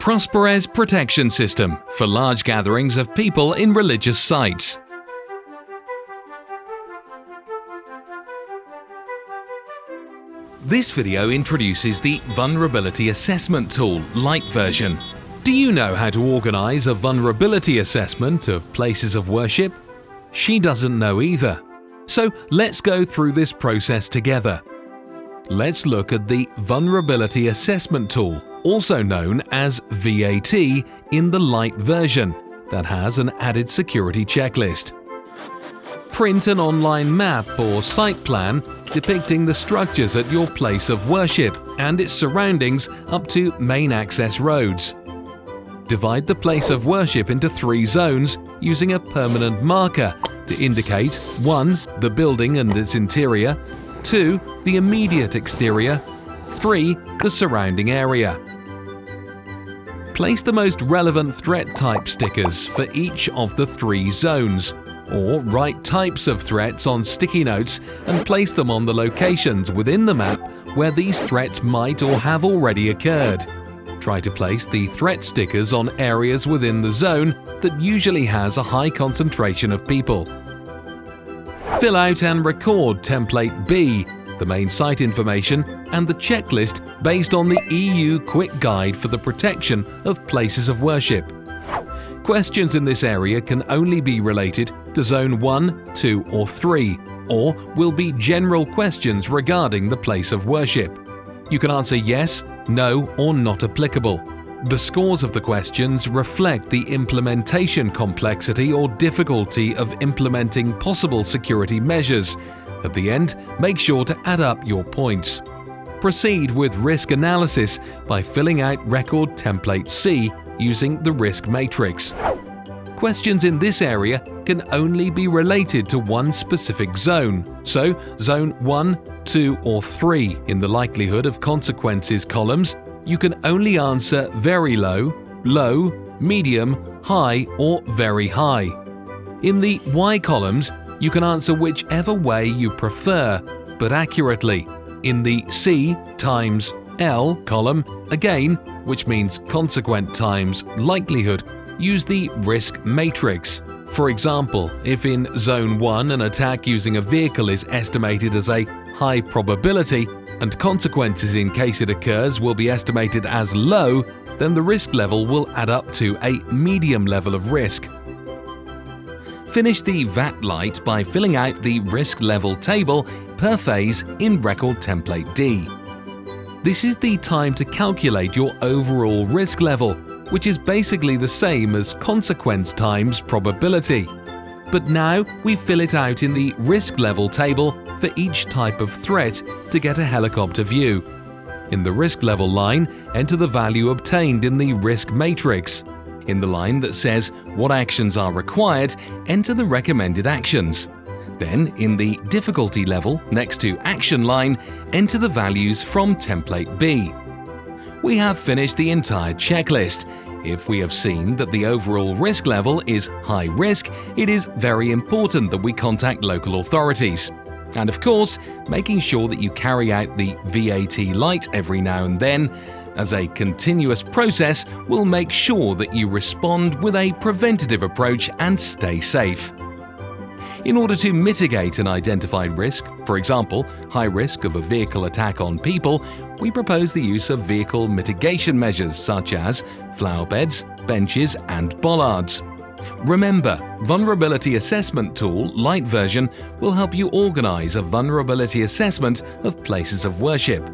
Prosperous protection system for large gatherings of people in religious sites. This video introduces the Vulnerability Assessment Tool Lite version. Do you know how to organize a vulnerability assessment of places of worship? She doesn't know either. So let's go through this process together. Let's look at the Vulnerability Assessment Tool, also known as VAT, in the Lite version that has an added security checklist. Print an online map or site plan depicting the structures at your place of worship and its surroundings up to main access roads. Divide the place of worship into 3 zones using a permanent marker to indicate 1. The building and its interior, 2. The immediate exterior, 3. The surrounding area. Place the most relevant threat type stickers for each of the 3 zones, or write types of threats on sticky notes and place them on the locations within the map where these threats might or have already occurred. Try to place the threat stickers on areas within the zone that usually has a high concentration of people. Fill out and record Template B, the main site information, and the checklist based on the EU Quick Guide for the Protection of Places of Worship. Questions in this area can only be related to Zone 1, 2 or 3, or will be general questions regarding the place of worship. You can answer yes, no or not applicable. The scores of the questions reflect the implementation complexity or difficulty of implementing possible security measures. At the end, make sure to add up your points. Proceed with risk analysis by filling out Record Template C using the risk matrix. Questions in this area can only be related to one specific zone, so Zone 1, 2 or 3 in the likelihood of consequences columns, you can only answer very low, low, medium, high or very high. In the Y columns, you can answer whichever way you prefer, but accurately. In the C times L column, again, which means consequent times likelihood, use the risk matrix. For example, if in Zone 1 an attack using a vehicle is estimated as a high probability and consequences in case it occurs will be estimated as low, then the risk level will add up to a medium level of risk. Finish the VAT Lite by filling out the risk level table per phase in Record Template D. This is the time to calculate your overall risk level, which is basically the same as consequence times probability. But now we fill it out in the risk level table for each type of threat to get a helicopter view. In the risk level line, enter the value obtained in the risk matrix. In the line that says what actions are required, enter the recommended actions. Then, in the difficulty level next to Action line, enter the values from Template B. We have finished the entire checklist. If we have seen that the overall risk level is high risk, it is very important that we contact local authorities. And of course, making sure that you carry out the VAT Lite every now and then, as a continuous process, will make sure that you respond with a preventative approach and stay safe. In order to mitigate an identified risk, for example, high risk of a vehicle attack on people, we propose the use of vehicle mitigation measures such as flower beds, benches and bollards. Remember, Vulnerability Assessment Tool Lite version will help you organize a vulnerability assessment of places of worship.